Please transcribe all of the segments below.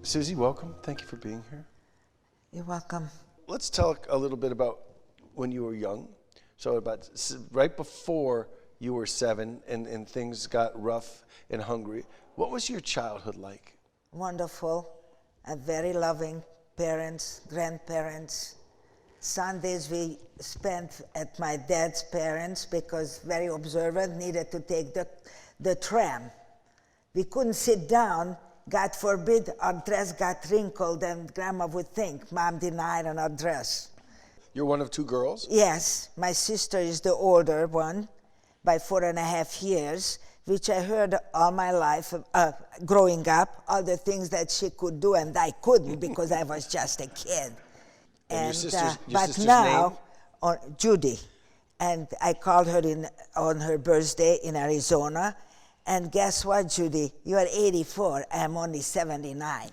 Susie, welcome. Thank you for being here. You're welcome. Let's talk a little bit about when you were young. So about right before you were 7 and things got rough in Hungary. What was your childhood like? Wonderful. Very loving parents, grandparents. Sundays we spent at my dad's parents because very observant, needed to take the tram. We couldn't sit down. God forbid our dress got wrinkled and grandma would think mom didn't iron our dress. You're one of 2 girls? Yes, my sister is the older one by 4.5 years, which I heard all my life growing up, all the things that she could do and I couldn't because I was just a kid. And your sister's now, name? Judy, and I called her on her birthday in Arizona. And guess what, Judy? You are 84. I'm only 79.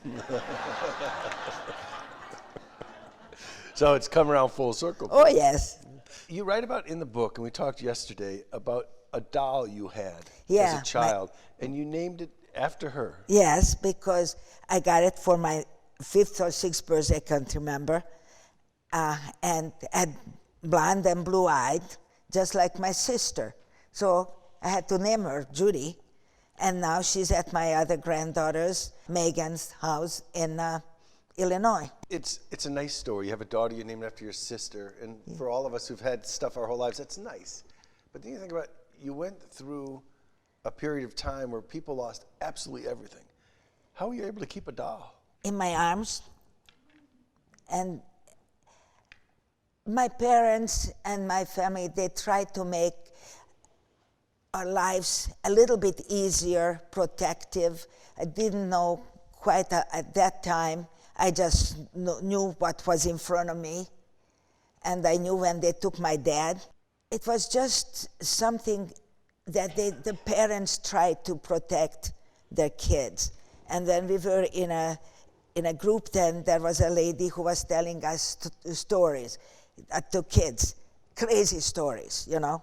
So it's come around full circle. Oh, yes. You write about in the book, and we talked yesterday, about a doll you had as Yeah, a child, and you named it after her. Yes, because I got it for my 5th or 6th birthday, I can't remember. And had blonde and blue-eyed, just like my sister. So I had to name her Judy, and now she's at my other granddaughter's, Megan's house in Illinois. It's a nice story. You have a daughter you named after your sister, and for all of us who've had stuff our whole lives, that's nice. But then you think about, you went through a period of time where people lost absolutely everything. How were you able to keep a doll? In my arms, and my parents and my family, they tried to make our lives a little bit easier, protective. I didn't know quite at that time. I just knew what was in front of me. And I knew when they took my dad. It was just something that the parents tried to protect their kids. And when we were in a group then, there was a lady who was telling us stories to kids, crazy stories, you know.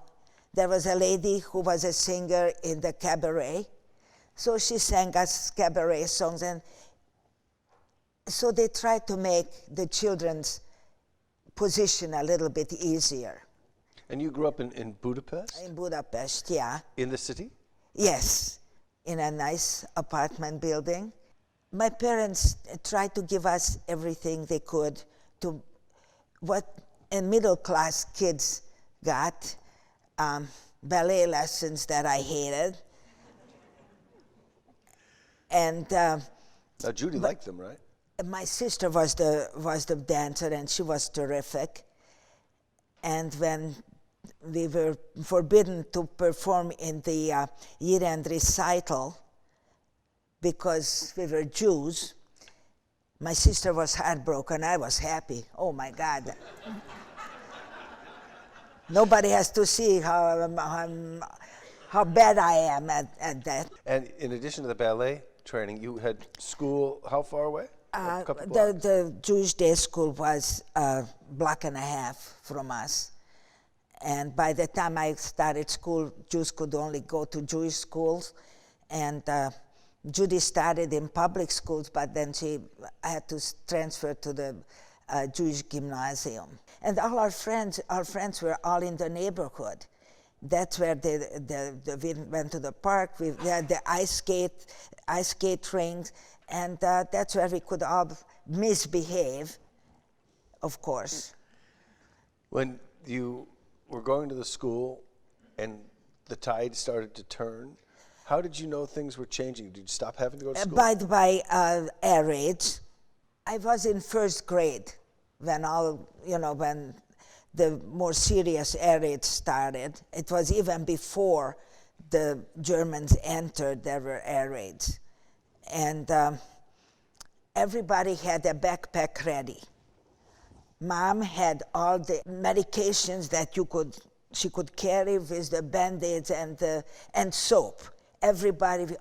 There was a lady who was a singer in the cabaret, so she sang us cabaret songs, and so they tried to make the children's position a little bit easier. And you grew up in Budapest? In Budapest, yeah. In the city? Yes, in a nice apartment building. My parents tried to give us everything they could to what middle-class kids got. Ballet lessons that I hated. And now Judy liked them, right? my sister was the dancer, and she was terrific. And when we were forbidden to perform in the year-end recital because we were Jews, my sister was heartbroken. I was happy. Oh my God. Nobody has to see how bad I am at that. And in addition to the ballet training, you had school how far away? The Jewish day school was a block and a half from us. And by the time I started school, Jews could only go to Jewish schools. And Judy started in public schools, but then she had to transfer to the Jewish gymnasium. And all our friends were all in the neighborhood. That's where we went to the park. We had the ice skate rings, and that's where we could all misbehave, of course. When you were going to the school and the tide started to turn, how did you know things were changing? Did you stop having to go to school? By air raids. I was in first grade when when the more serious air raids started. It was even before the Germans entered, there were air raids. And everybody had a backpack ready. Mom had all the medications that she could carry with the Band-Aids and soap. We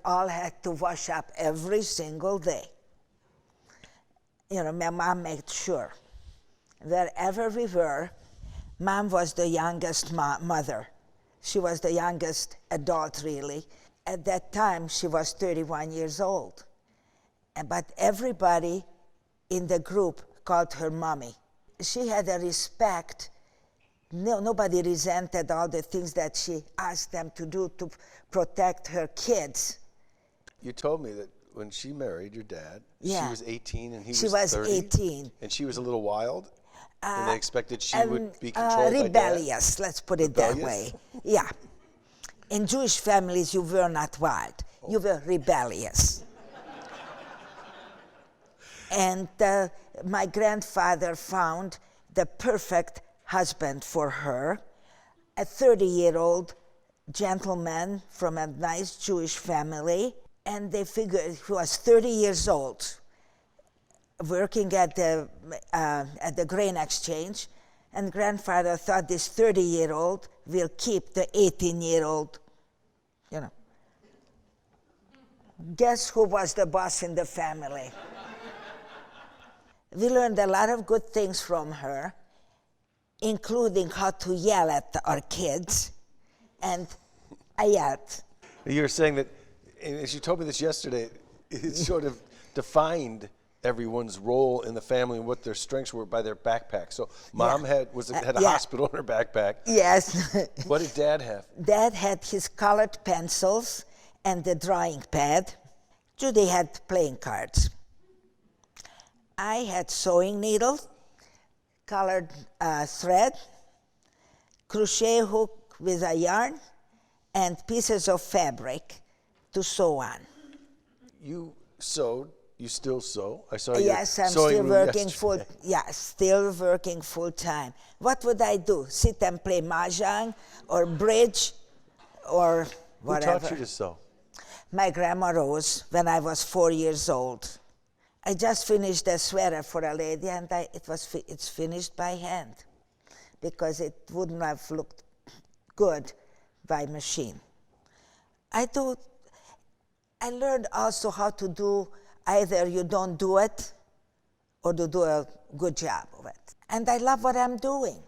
all had to wash up every single day. My mom made sure. Wherever we were, Mom was the youngest mother. She was the youngest adult, really. At that time, she was 31 years old. but everybody in the group called her mommy. She had a respect. Nobody resented all the things that she asked them to do to protect her kids. You told me that when she married your dad, she was 18 and he was 30. She was 18. And she was a little wild? And they expected she would be controlled by rebellious, dad? let's put it that way. Yeah. In Jewish families, you were not wild. You were rebellious. And my grandfather found the perfect husband for her, a 30-year-old gentleman from a nice Jewish family, and they figured he was 30 years old, working at the grain exchange, and grandfather thought this 30-year-old will keep the 18-year-old, you know. Guess who was the boss in the family? We learned a lot of good things from her, including how to yell at our kids, and I yelled. You were saying that, and as you told me this yesterday, it sort of defined everyone's role in the family and what their strengths were by their backpack. So mom had a hospital in her backpack. Yes. What did dad have? Dad had his colored pencils and the drawing pad. Judy had playing cards. I had sewing needles, colored thread, crochet hook with a yarn, and pieces of fabric to sew on. You sewed. You still sew. I saw you. Yes, I'm still working still working full time. What would I do? Sit and play mahjong or bridge or whatever? Who taught you to sew? My grandma Rose when I was 4 years old. I just finished a sweater for a lady, and it's finished by hand because it wouldn't have looked good by machine. I learned also how to do either you don't do it or to do a good job of it. And I love what I'm doing.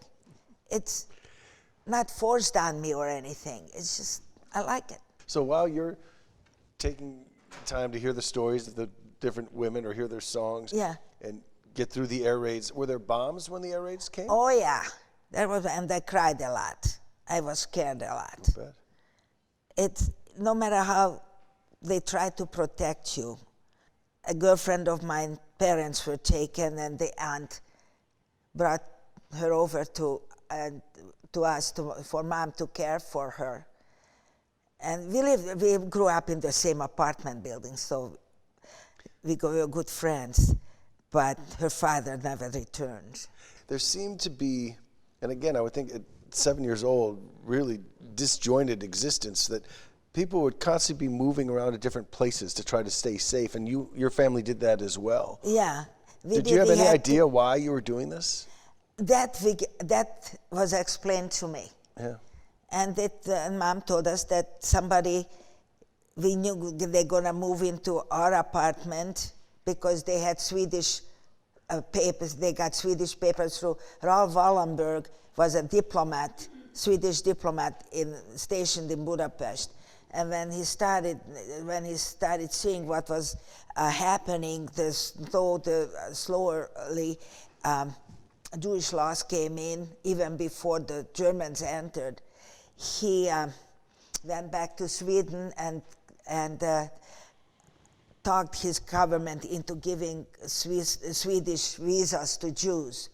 It's not forced on me or anything. It's just, I like it. So while you're taking time to hear the stories of the different women or hear their songs and get through the air raids, were there bombs when the air raids came? Oh yeah, and I cried a lot. I was scared a lot. I bet. It's, no matter how they try to protect you. A girlfriend of mine, parents were taken, and the aunt brought her over to us for mom to care for her. And we grew up in the same apartment building, so we were good friends. But her father never returned. There seemed to be, and again, I would think at 7 years old, really disjointed existence that people would constantly be moving around to different places to try to stay safe, and your family did that as well. Yeah. Did you have any idea why you were doing this? That was explained to me. Yeah. And Mom told us that we knew they're going to move into our apartment because they had Swedish papers. They got Swedish papers through. Raoul Wallenberg was a diplomat, Swedish diplomat stationed in Budapest. And when he started seeing what was happening, slowly Jewish laws came in, even before the Germans entered. He went back to Sweden and talked his government into giving Swedish visas to Jews.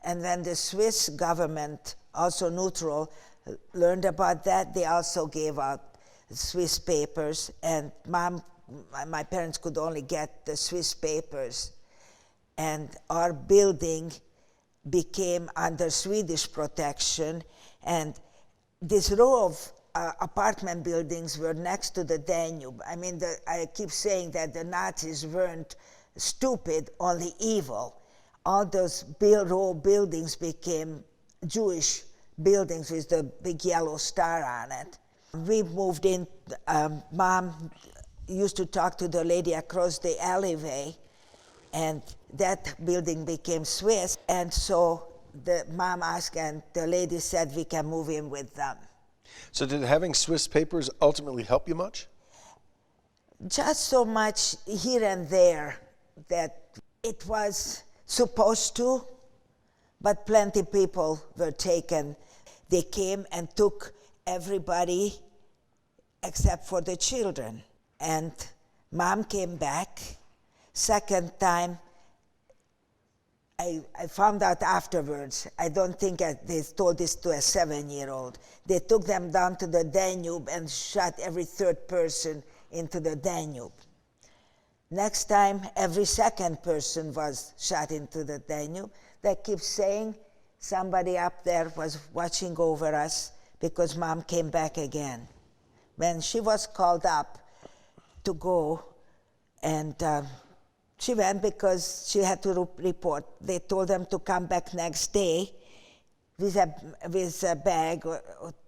And when the Swiss government, also neutral, learned about that, they also gave out Swiss papers, and my parents could only get the Swiss papers. And our building became under Swedish protection, and this row of apartment buildings were next to the Danube. I mean, I keep saying that the Nazis weren't stupid, only evil. All those row buildings became Jewish buildings with the big yellow star on it. We moved in, Mom used to talk to the lady across the alleyway, and that building became Swiss. And so the mom asked, and the lady said we can move in with them. So did having Swiss papers ultimately help you much? just so much here and there that it was supposed to, but plenty people were taken. They came and took everybody except for the children. And Mom came back. Second time, I found out afterwards, I don't think they told this to a 7-year-old. They took them down to the Danube and shot every third person into the Danube. Next time, every second person was shot into the Danube. They keep saying somebody up there was watching over us because Mom came back again. When she was called up to go, and she went because she had to report. They told them to come back next day with a bag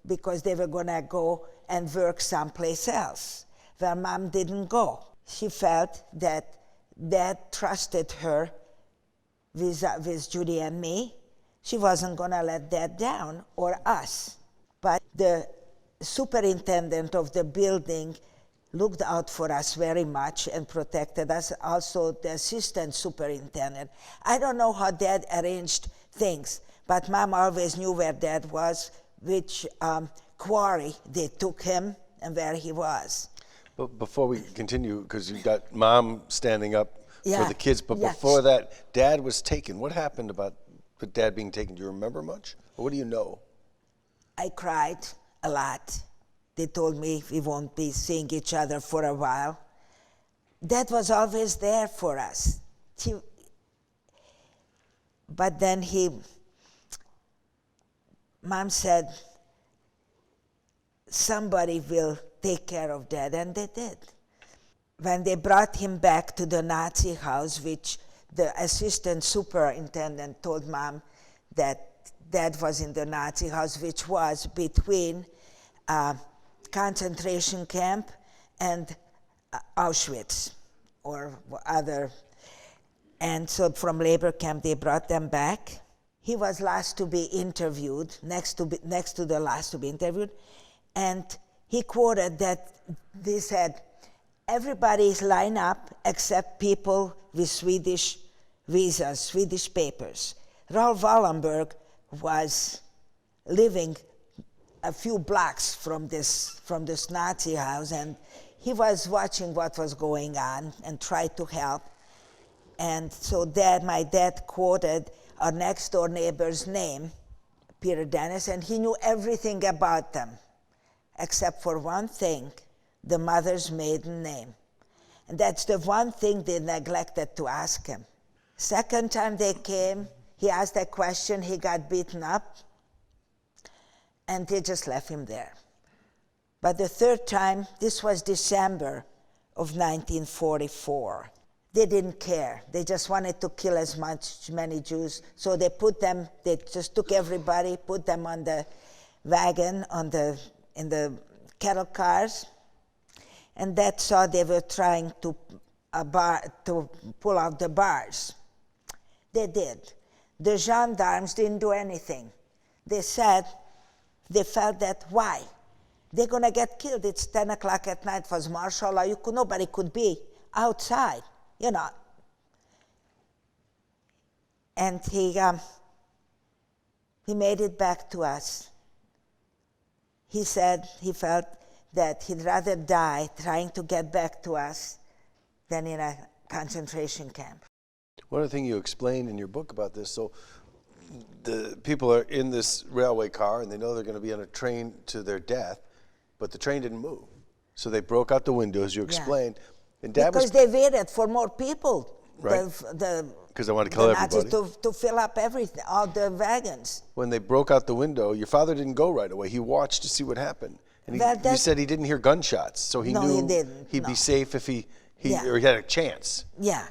because they were going to go and work someplace else, where Mom didn't go. She felt that Dad trusted her with Judy and me. She wasn't going to let Dad down, or us. But the superintendent of the building looked out for us very much and protected us. Also, the assistant superintendent. I don't know how Dad arranged things, but Mom always knew where Dad was, which quarry they took him, and where he was. But before we continue, because you got Mom standing up for the kids, but Yeah. before that, Dad was taken. What happened about with Dad being taken? Do you remember much? Or what do you know? I cried a lot. They told me we won't be seeing each other for a while. Dad was always there for us. But then Mom said, somebody will take care of Dad, and they did. When they brought him back to the Nazi house, which the assistant superintendent told Mom that Dad was in the Nazi house, which was between concentration camp and Auschwitz or other. And so from labor camp, they brought them back. He was last to be interviewed, next to the last to be interviewed. And he quoted that they said, everybody's lined up except people with Swedish visas, Swedish papers. Raoul Wallenberg was living a few blocks from this Nazi house, and he was watching what was going on and tried to help. And so my dad quoted our next door neighbor's name, Peter Dennis, and he knew everything about them, except for one thing, the mother's maiden name. And that's the one thing they neglected to ask him. Second time they came, he asked that question, he got beaten up, and they just left him there. But the third time, this was December of 1944. They didn't care. They just wanted to kill many Jews. So they just took everybody, put them on the wagon, in the cattle cars, and that's how they were trying to pull out the bars. They did. The gendarmes didn't do anything. They said, they felt that, why? They're going to get killed. It's 10 o'clock at night, was martial law. Nobody could be outside, And he made it back to us. He said he felt that he'd rather die trying to get back to us than in a concentration camp. One other thing you explained in your book about this, so the people are in this railway car and they know they're going to be on a train to their death, but the train didn't move. So they broke out the windows, you explained. Yeah. And Dad because they waited for more people. Right. Because they wanted to kill everybody. To fill up everything, all the wagons. When they broke out the window, your father didn't go right away. He watched to see what happened. And you said he didn't hear gunshots, so he knew he didn't. He'd be safe if he had a chance. Yeah.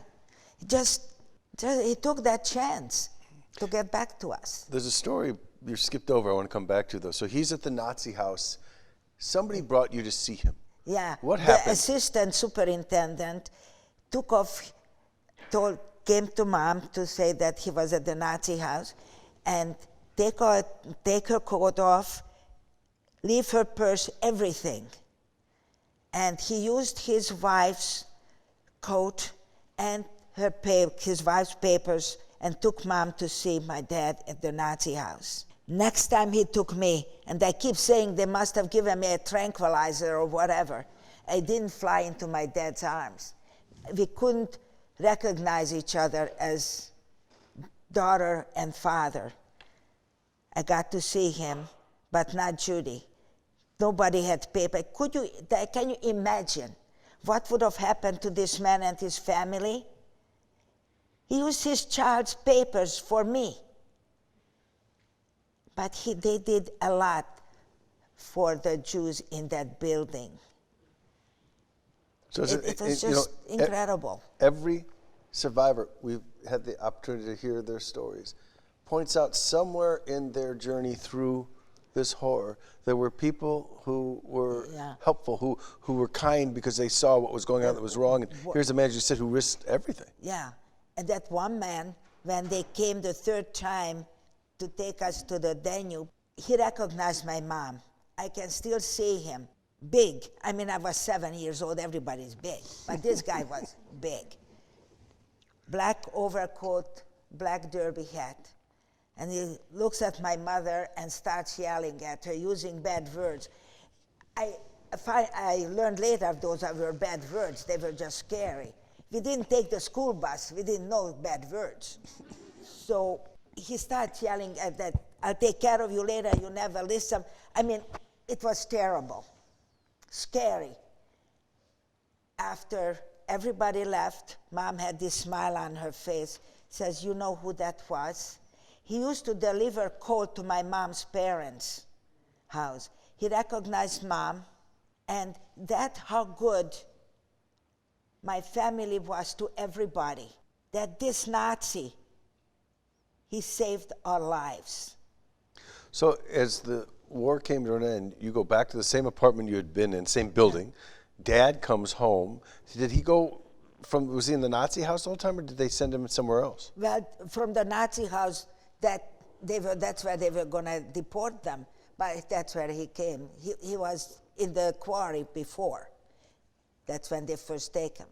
He took that chance to get back to us. There's a story you skipped over I want to come back to, though. So he's at the Nazi house. Somebody brought you to see him. Yeah. What happened? The assistant superintendent came to Mom to say that he was at the Nazi house, and take her coat off, leave her purse, everything. And he used his wife's coat and his wife's papers and took Mom to see my dad at the Nazi house. Next time he took me, and I keep saying they must have given me a tranquilizer or whatever, I didn't fly into my dad's arms. We couldn't recognize each other as daughter and father. I got to see him, but not Judy. Nobody had paper. Can you imagine what would have happened to this man and his family? He used his child's papers for me. But they did a lot for the Jews in that building. So it was just incredible. Every survivor, we've had the opportunity to hear their stories, points out somewhere in their journey through this horror, there were people who were helpful, who were kind because they saw what was going on that was wrong. And here's a man, as you said, who risked everything. Yeah, and that one man, when they came the third time to take us to the Danube, he recognized my mom. I can still see him, big. I mean, I was 7 years old, everybody's big, but this guy was big. Black overcoat, black derby hat. And he looks at my mother and starts yelling at her, using bad words. I learned later those were bad words. They were just scary. We didn't take the school bus. We didn't know bad words. So he starts yelling at that, I'll take care of you later, you never listen. I mean, it was terrible, scary. After everybody left, Mom had this smile on her face, says, you know who that was? He used to deliver coal to my mom's parents' house. He recognized Mom, and that's how good my family was to everybody, that this Nazi, he saved our lives. So as the war came to an end, you go back to the same apartment you had been in, same building. Dad comes home. Did he go was he in the Nazi house all the time, or did they send him somewhere else? Well, from the Nazi house, that's where they were going to deport them, but that's where he came. He was in the quarry before. That's when they first take him.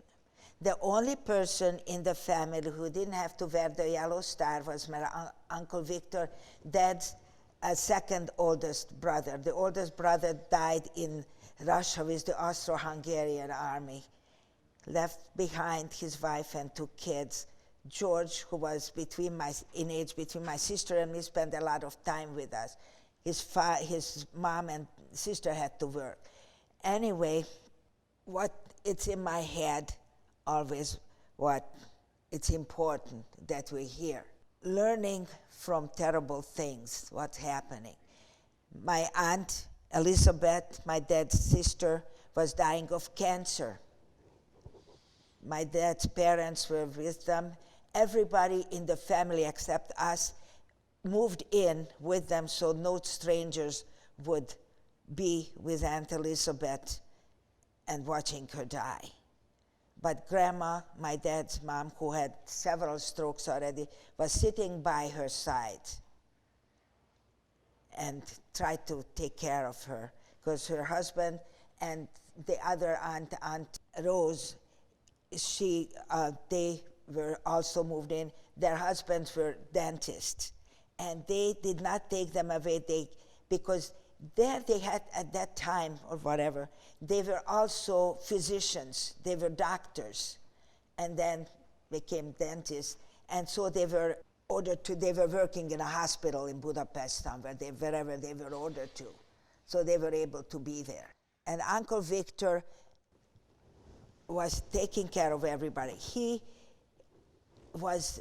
The only person in the family who didn't have to wear the yellow star was my Uncle Victor, Dad's second oldest brother. The oldest brother died in Russia with the Austro-Hungarian army, left behind his wife and 2 kids. George, who was in age between my sister and me, spent a lot of time with us. His mom and sister had to work. Anyway, what it's in my head always, what it's important that we hear. Learning from terrible things, what's happening. My aunt, Elizabeth, my dad's sister, was dying of cancer. My dad's parents were with them. Everybody in the family except us moved in with them so no strangers would be with Aunt Elizabeth and watching her die. But Grandma, my dad's mom, who had several strokes already, was sitting by her side and tried to take care of her, because her husband and the other aunt, Aunt Rose, they were also moved in. Their husbands were dentists, and they did not take them away because there they had, at that time or whatever, they were also physicians, they were doctors, and then became dentists, and so they were working in a hospital in Budapest somewhere, wherever they were ordered to. So they were able to be there. And Uncle Victor was taking care of everybody. He was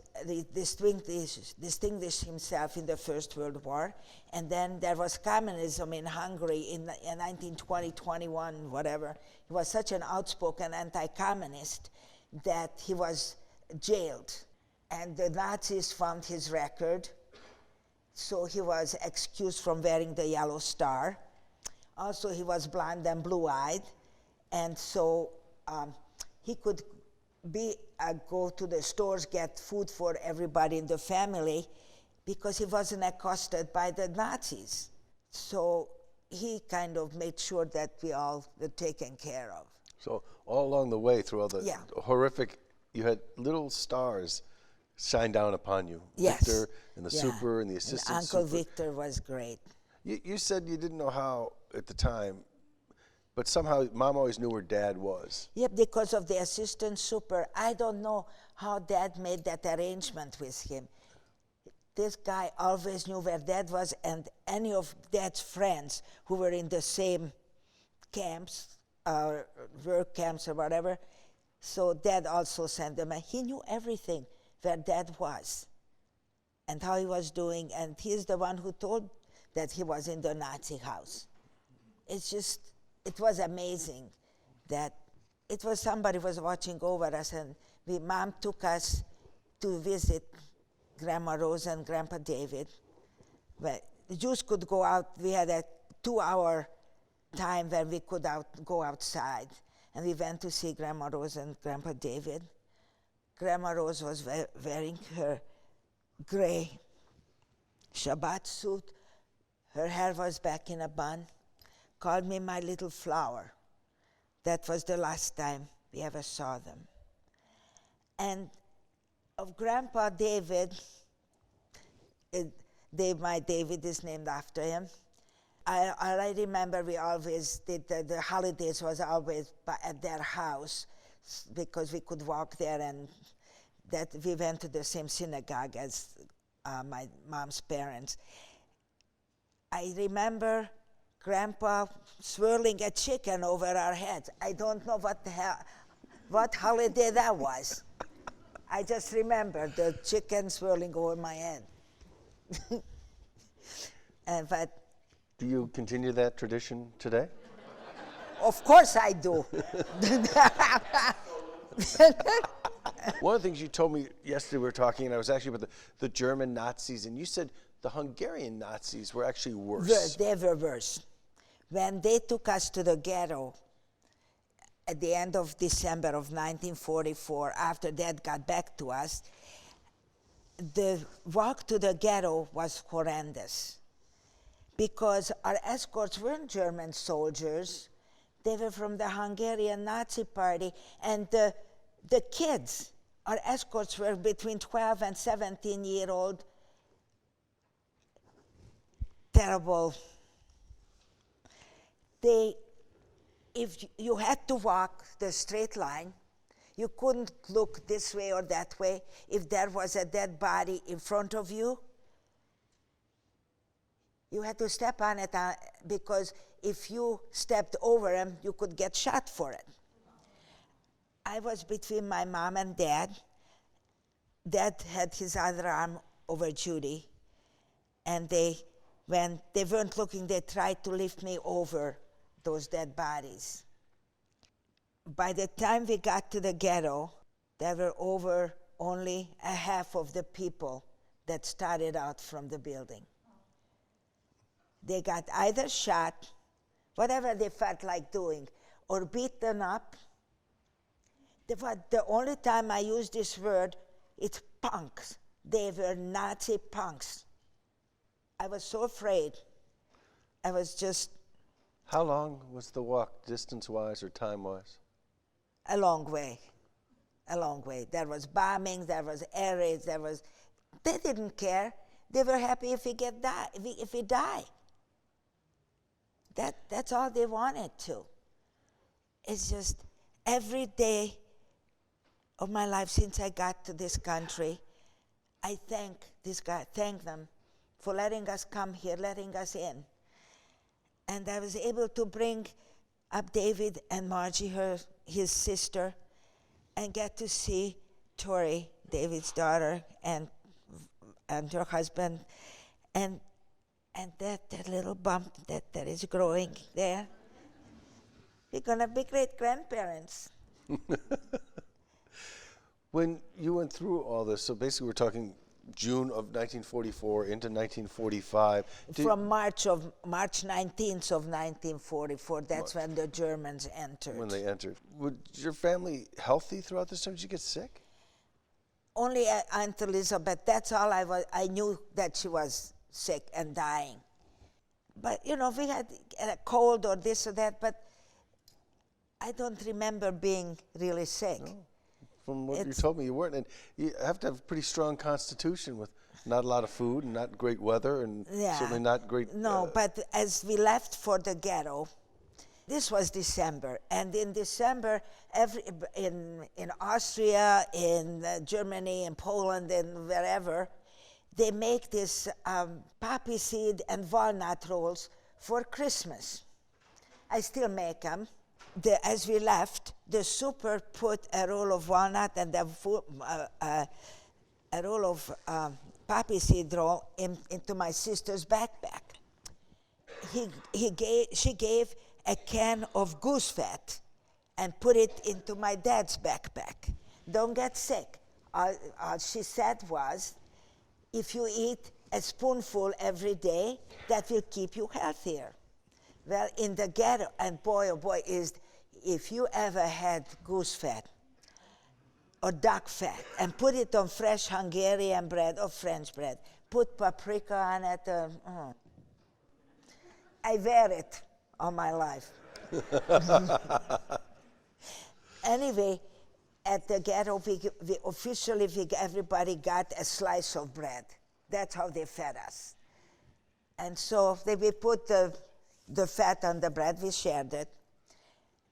distinguished himself in the First World War, and then there was communism in Hungary in 1920, 21, whatever. He was such an outspoken anti-communist that he was jailed, and the Nazis found his record, so he was excused from wearing the yellow star. Also, he was blonde and blue-eyed, and so he could go to the stores, get food for everybody in the family, because he wasn't accosted by the Nazis. So he kind of made sure that we all were taken care of. So all along the way, through all the Yeah. horrific, you had little stars shine down upon you. Yes. Victor and the Yeah. super and the assistant And Uncle super. Victor was great. You said you didn't know how at the time, but somehow Mom always knew where Dad was. Yeah, because of the assistant super. I don't know how Dad made that arrangement with him. This guy always knew where Dad was, and any of Dad's friends who were in the same camps, or work camps or whatever, so Dad also sent them. And he knew everything where Dad was and how he was doing, and he's the one who told that he was in the Nazi house. It's just, it was amazing that it was somebody was watching over us, and Mom took us to visit Grandma Rose and Grandpa David. But the Jews could go out. We had a 2-hour time when we could go outside, and we went to see Grandma Rose and Grandpa David. Grandma Rose was wearing her gray Shabbat suit. Her hair was back in a bun. Called me my little flower. That was the last time we ever saw them. And of Grandpa David, my David is named after him. I remember we always did, the holidays was always at their house because we could walk there, and that we went to the same synagogue as my mom's parents. I remember Grandpa swirling a chicken over our heads. I don't know what holiday that was. I just remember the chicken swirling over my head. But Do you continue that tradition today? of course I do. One of the things you told me yesterday, we were talking, and I was actually about the German Nazis, and you said the Hungarian Nazis were actually worse. They were worse. When they took us to the ghetto at the end of December of 1944, after Dad got back to us, the walk to the ghetto was horrendous because our escorts weren't German soldiers. They were from the Hungarian Nazi Party, and the kids, our escorts were between 12 and 17-year-old, terrible. If you had to walk the straight line, you couldn't look this way or that way. If there was a dead body in front of you, you had to step on it because if you stepped over him, you could get shot for it. I was between my mom and Dad. Dad had his other arm over Judy, and when they weren't looking, they tried to lift me over those dead bodies. By the time we got to the ghetto, there were over only a half of the people that started out from the building. They got either shot, whatever they felt like doing, or beaten up. The only time I use this word, it's punks. They were Nazi punks. I was so afraid. I was just... How long was the walk, distance-wise or time-wise? A long way. A long way. There was bombing, there was air raids, they didn't care. They were happy if we die. That's all they wanted to. It's just every day of my life since I got to this country, I thank them for letting us come here, letting us in. And I was able to bring up David and Margie, his sister, and get to see Tori, David's daughter, and her husband, and that little bump that is growing there. We're gonna be great grandparents. When you went through all this, so basically we're talking June of 1944 into 1945. From March 19th of 1944, that's when the Germans entered. When they entered. Was your family healthy throughout this time? Did you get sick? Only Aunt Elizabeth, that's all I knew that she was sick and dying. But, we had a cold or this or that, but I don't remember being really sick. No. From what you told me, you weren't. And you have to have a pretty strong constitution with not a lot of food and not great weather and certainly not great... No, but as we left for the ghetto, this was December. And in December, in Austria, in Germany, in Poland, and wherever, they make this poppy seed and walnut rolls for Christmas. I still make them. As we left, the super put a roll of walnut and a roll of poppy seed roll into my sister's backpack. She gave a can of goose fat and put it into my dad's backpack. Don't get sick. All she said was, if you eat a spoonful every day, that will keep you healthier. Well, in the ghetto, and boy, oh boy, if you ever had goose fat or duck fat and put it on fresh Hungarian bread or French bread, put paprika on it, I wear it all my life. Anyway, at the ghetto, everybody got a slice of bread. That's how they fed us. And so we put the fat on the bread, we shared it.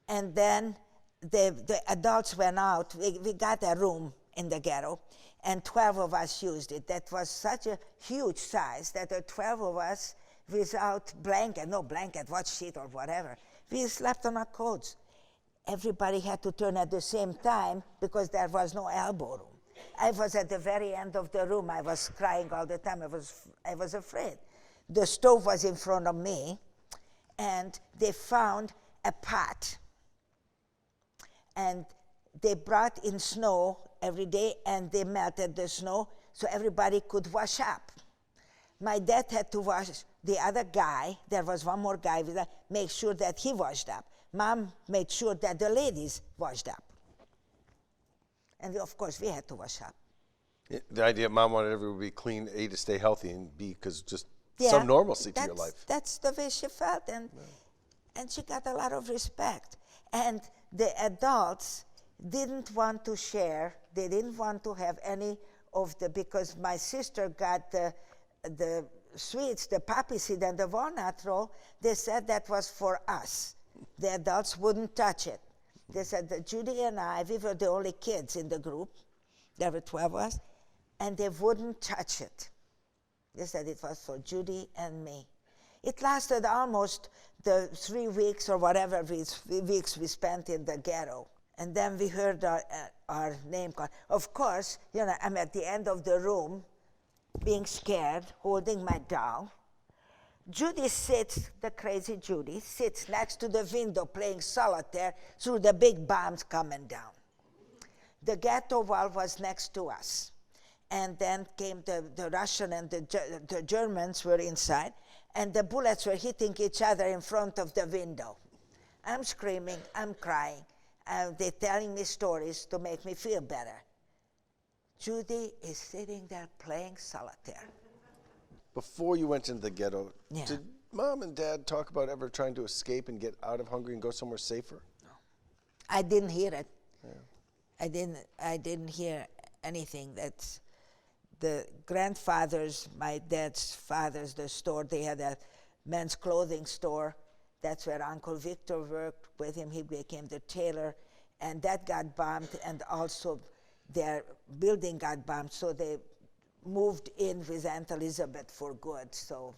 And then the adults went out. We got a room in the ghetto, and 12 of us used it. That was such a huge size that the 12 of us, without no blanket, what sheet or whatever, we slept on our coats. Everybody had to turn at the same time because there was no elbow room. I was at the very end of the room. I was crying all the time. I was afraid. The stove was in front of me, and they found a pot. And they brought in snow every day, and they melted the snow so everybody could wash up. My dad had to wash the other guy. There was one more guy with us, make sure that he washed up. Mom made sure that the ladies washed up. And of course, we had to wash up. The idea Mom wanted everyone to be clean, A, to stay healthy, and B, because just some normalcy to your life. That's the way she felt, and she got a lot of respect. And the adults didn't want to share. They didn't want to have any of because my sister got the sweets, the poppy seed and the walnut roll. They said that was for us. The adults wouldn't touch it. They said that Judy and I, we were the only kids in the group. There were 12 of us, and they wouldn't touch it. They said it was for Judy and me. It lasted almost the 3 weeks or whatever weeks we spent in the ghetto. And then we heard our name called. Of course, I'm at the end of the room, being scared, holding my doll. Judy sits, the crazy Judy, sits next to the window playing solitaire through the big bombs coming down. The ghetto wall was next to us. And then came the Russian and the Germans were inside, and the bullets were hitting each other in front of the window. I'm screaming, I'm crying. They're telling me stories to make me feel better. Judy is sitting there playing solitaire. Before you went into the ghetto, did Mom and Dad talk about ever trying to escape and get out of Hungary and go somewhere safer? No. I didn't hear it. Yeah. I didn't hear anything. That's the grandfathers, my dad's fathers, the store, they had a men's clothing store. That's where Uncle Victor worked with him. He became the tailor, and that got bombed, and also their building got bombed, so they moved in with Aunt Elizabeth for good. So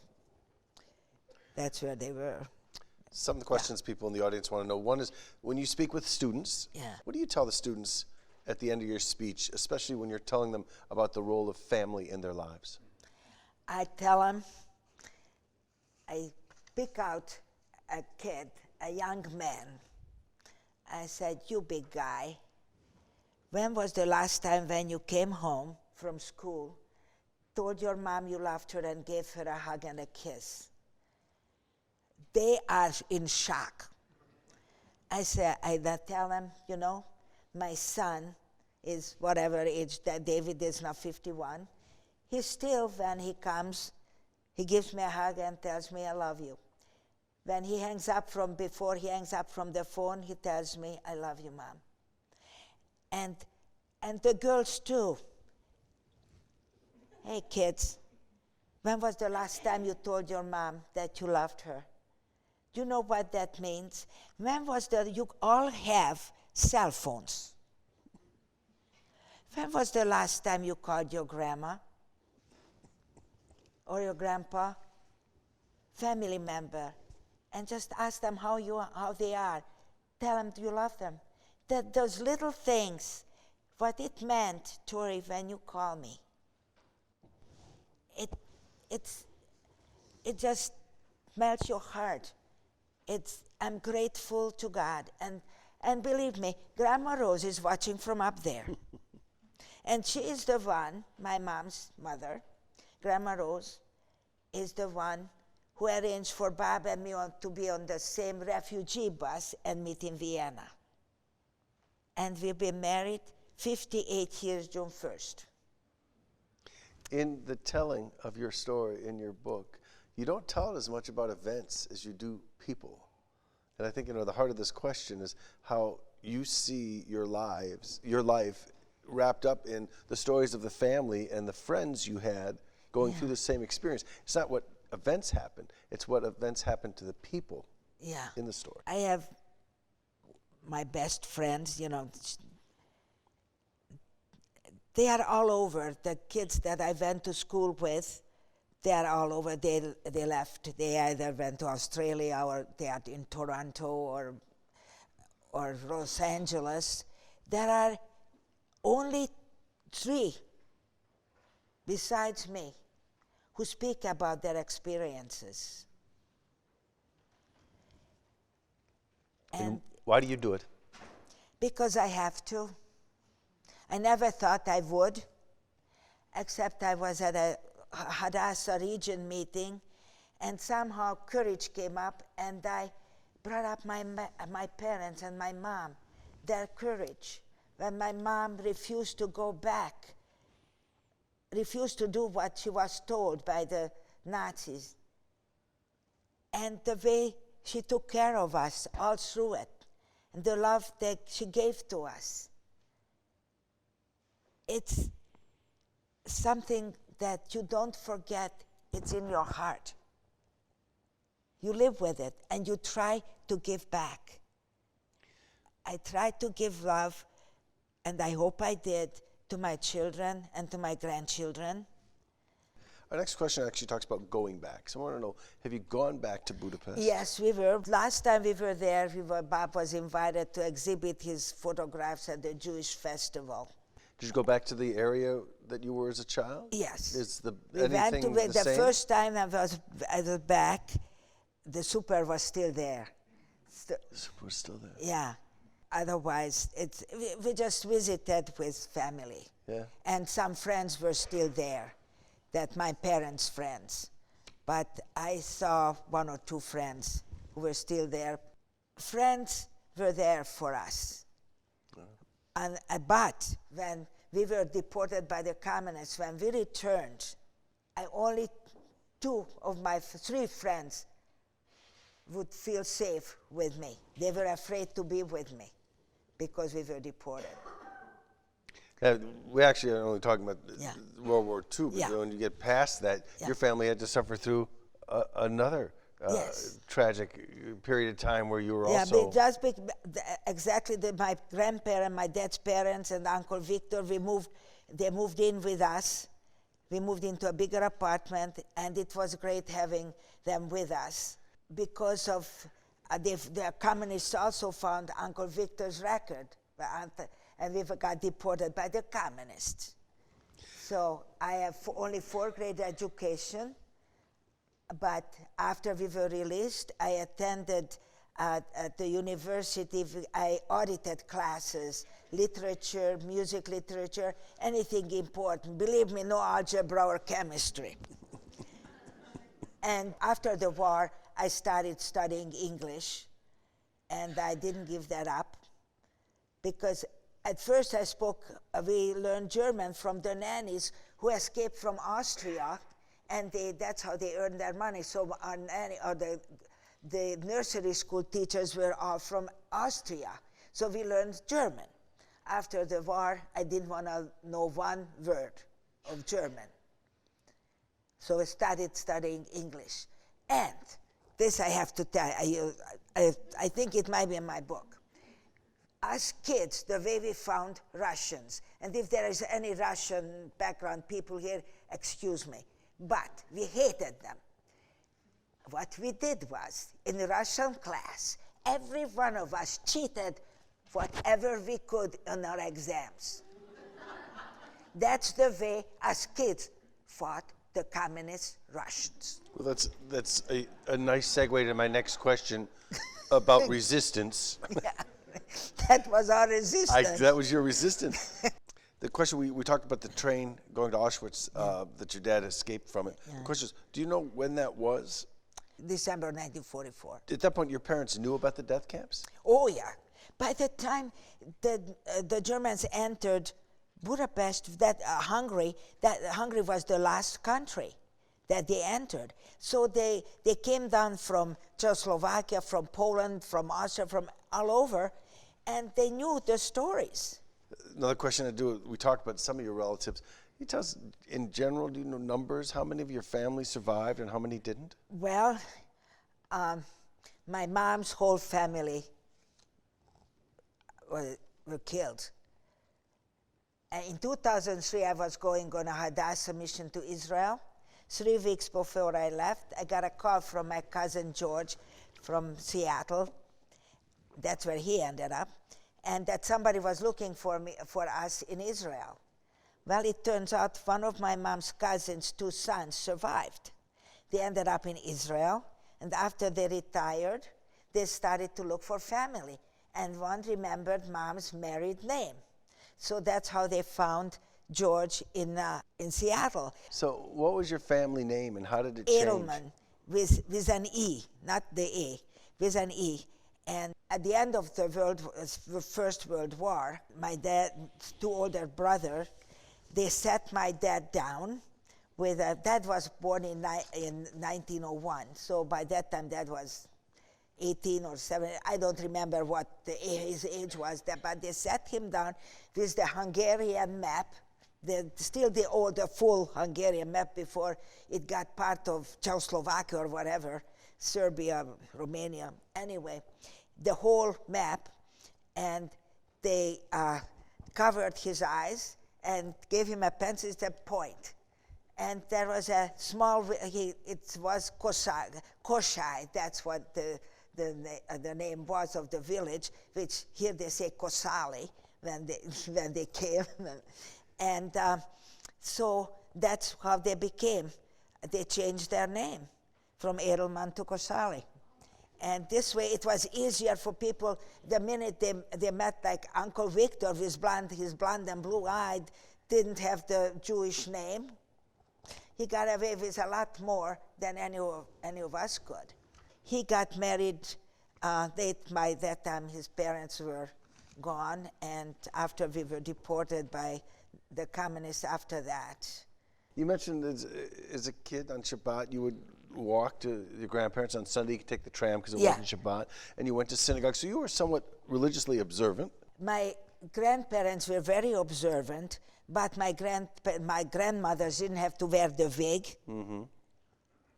that's where they were. Some of the questions people in the audience want to know. One is, when you speak with students, what do you tell the students at the end of your speech, especially when you're telling them about the role of family in their lives? I tell them, I pick out a kid, a young man. I said, you big guy, when was the last time when you came home from school, told your mom you loved her and gave her a hug and a kiss? They are in shock. I tell them, my son is whatever age that David is now 51. He still, when he comes, He gives me a hug and tells me, I love you. When he hangs up before he hangs up from the phone, he tells me, I love you, Mom. And the girls too. Hey kids, when was the last time you told your mom that you loved her? Do you know what that means? You all have cell phones. When was the last time you called your grandma or your grandpa, family member, and just ask them how they are? Tell them you love them. That those little things, what it meant, Tori, when you call me. It just melts your heart. I'm grateful to God. And believe me, Grandma Rose is watching from up there. And she is the one, my mom's mother, Grandma Rose, is the one who arranged for Bob and me to be on the same refugee bus and meet in Vienna. And we've been married 58 years, June 1st. In the telling of your story in your book, you don't tell it as much about events as you do people. And I think, the heart of this question is how you see your life wrapped up in the stories of the family and the friends you had going through the same experience. It's not what events happen, it's what events happen to the people in the story. I have my best friends, they are all over. The kids that I went to school with, they are all over. They left. They either went to Australia or they are in Toronto or Los Angeles. There are only 3 besides me who speak about their experiences. And why do you do it? Because I have to. I never thought I would, except I was at a Hadassah region meeting, and somehow courage came up, and I brought up my parents and my mom, their courage. When my mom refused to go back, refused to do what she was told by the Nazis, and the way she took care of us all through it, and the love that she gave to us. It's something that you don't forget. It's in your heart. You live with it, and you try to give back. I tried to give love, and I hope I did, to my children and to my grandchildren. Our next question actually talks about going back. So I want to know, have you gone back to Budapest? Yes, we were. Last time we were there, Bob was invited to exhibit his photographs at the Jewish festival. Did you go back to the area that you were as a child? Yes. Is we went to the same? first time I was back, the super was still there. The super was still there. Yeah. Otherwise, we just visited with family. Yeah. And some friends were still there, that my parents' friends. But I saw 1 or 2 friends who were still there. Friends were there for us. But when we were deported by the communists, when we returned, only 2 of my 3 friends would feel safe with me. They were afraid to be with me because we were deported. We actually are only talking about World War II, but when you get past that, your family had to suffer through another tragic period of time where you were also... Exactly, my grandparents, my dad's parents, and Uncle Victor, they moved in with us. We moved into a bigger apartment, and it was great having them with us. Because of the communists also found Uncle Victor's record, and we got deported by the communists. So I have only 4th grade education, but after we were released, I attended at the university, I audited classes, literature, music literature, anything important. Believe me, no algebra or chemistry. And after the war, I started studying English, and I didn't give that up, because at first we learned German from the nannies who escaped from Austria and that's how they earned their money. So the nursery school teachers were all from Austria, so we learned German. After the war, I didn't want to know one word of German. So I started studying English. And this I have to tell you, I think it might be in my book. As kids, the way we found Russians, and if there is any Russian background people here, excuse me, but we hated them. What we did was, in the Russian class, every one of us cheated whatever we could on our exams. That's the way, as kids, fought the communist Russians. Well, that's a nice segue to my next question about resistance. Yeah, that was our resistance. That was your resistance. The question, we talked about the train going to Auschwitz, that your dad escaped from it. Yeah. The question is, do you know when that was? December 1944. At that point, your parents knew about the death camps? Oh, yeah. By the time the Germans entered Budapest, Hungary was the last country that they entered. So they came down from Czechoslovakia, from Poland, from Austria, from all over, and they knew the stories. Another question I do, we talked about some of your relatives. Can you tell us, in general, do you know numbers? How many of your family survived and how many didn't? Well, my mom's whole family were killed. And in 2003, I was going on a Hadassah mission to Israel. 3 weeks before I left, I got a call from my cousin George from Seattle. That's where he ended up. And that somebody was looking for us in Israel. Well, it turns out one of my mom's cousins' 2 sons survived. They ended up in Israel, and after they retired, they started to look for family. And one remembered mom's married name. So that's how they found George in Seattle. So what was your family name and how did it change? Edelman, with an E, not the A, with an E. And at the end of the First World War, my dad's 2 older brothers, they sat my dad down with dad was born in 1901. So by that time, dad was 18 or 17. I don't remember what his age was, but they sat him down with the Hungarian map, still the full Hungarian map before it got part of Czechoslovakia or whatever, Serbia, Romania, anyway, the whole map, and they covered his eyes and gave him a pencil, said point. And there was a small, it was Koshai, that's what the name was of the village, which here they say Kosali when they came. And so that's how they became. They changed their name from Edelman to Kosali. And this way it was easier for people, the minute they met like Uncle Victor, his blonde and blue-eyed, didn't have the Jewish name. He got away with a lot more than any of us could. He got married, by that time his parents were gone, and after we were deported by the communists after that. You mentioned as a kid on Shabbat, you would walk to your grandparents. On Sunday, you could take the tram because it wasn't Shabbat, and you went to synagogue. So you were somewhat religiously observant. My grandparents were very observant, but my grandmothers didn't have to wear the wig. Mm-hmm.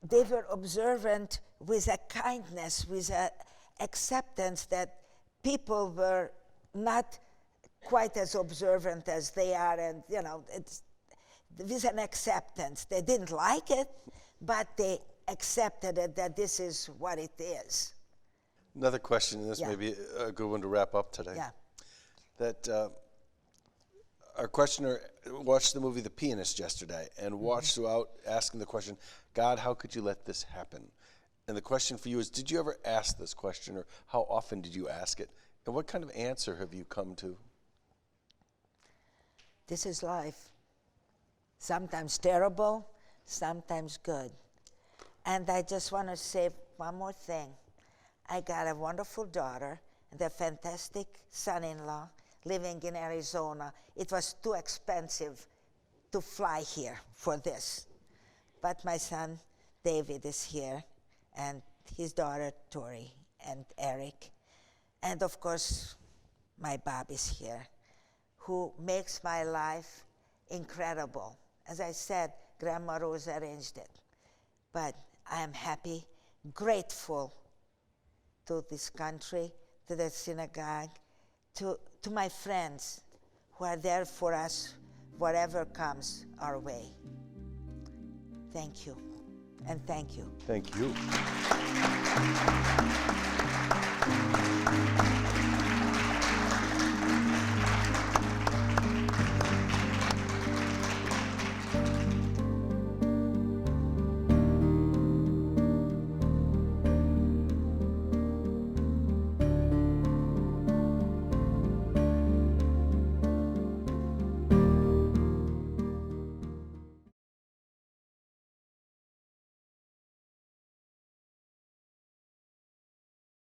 They were observant with a kindness, with an acceptance that people were not quite as observant as they are, and it's with an acceptance. They didn't like it, but they accepted it, that this is what it is. Another question, and this may be a good one to wrap up today. Yeah. That our questioner watched the movie The Pianist yesterday and watched throughout asking the question, God, how could you let this happen? And the question for you is, did you ever ask this question, or how often did you ask it? And what kind of answer have you come to? This is life. Sometimes terrible, sometimes good. And I just want to say one more thing. I got a wonderful daughter and a fantastic son-in-law living in Arizona. It was too expensive to fly here for this. but my son David is here, and his daughter Tori and Eric, and of course my Bob is here, who makes my life incredible. As I said, Grandma Rose arranged it, but I am happy, grateful to this country, to the synagogue, to my friends who are there for us, whatever comes our way. Thank you, and thank you. Thank you.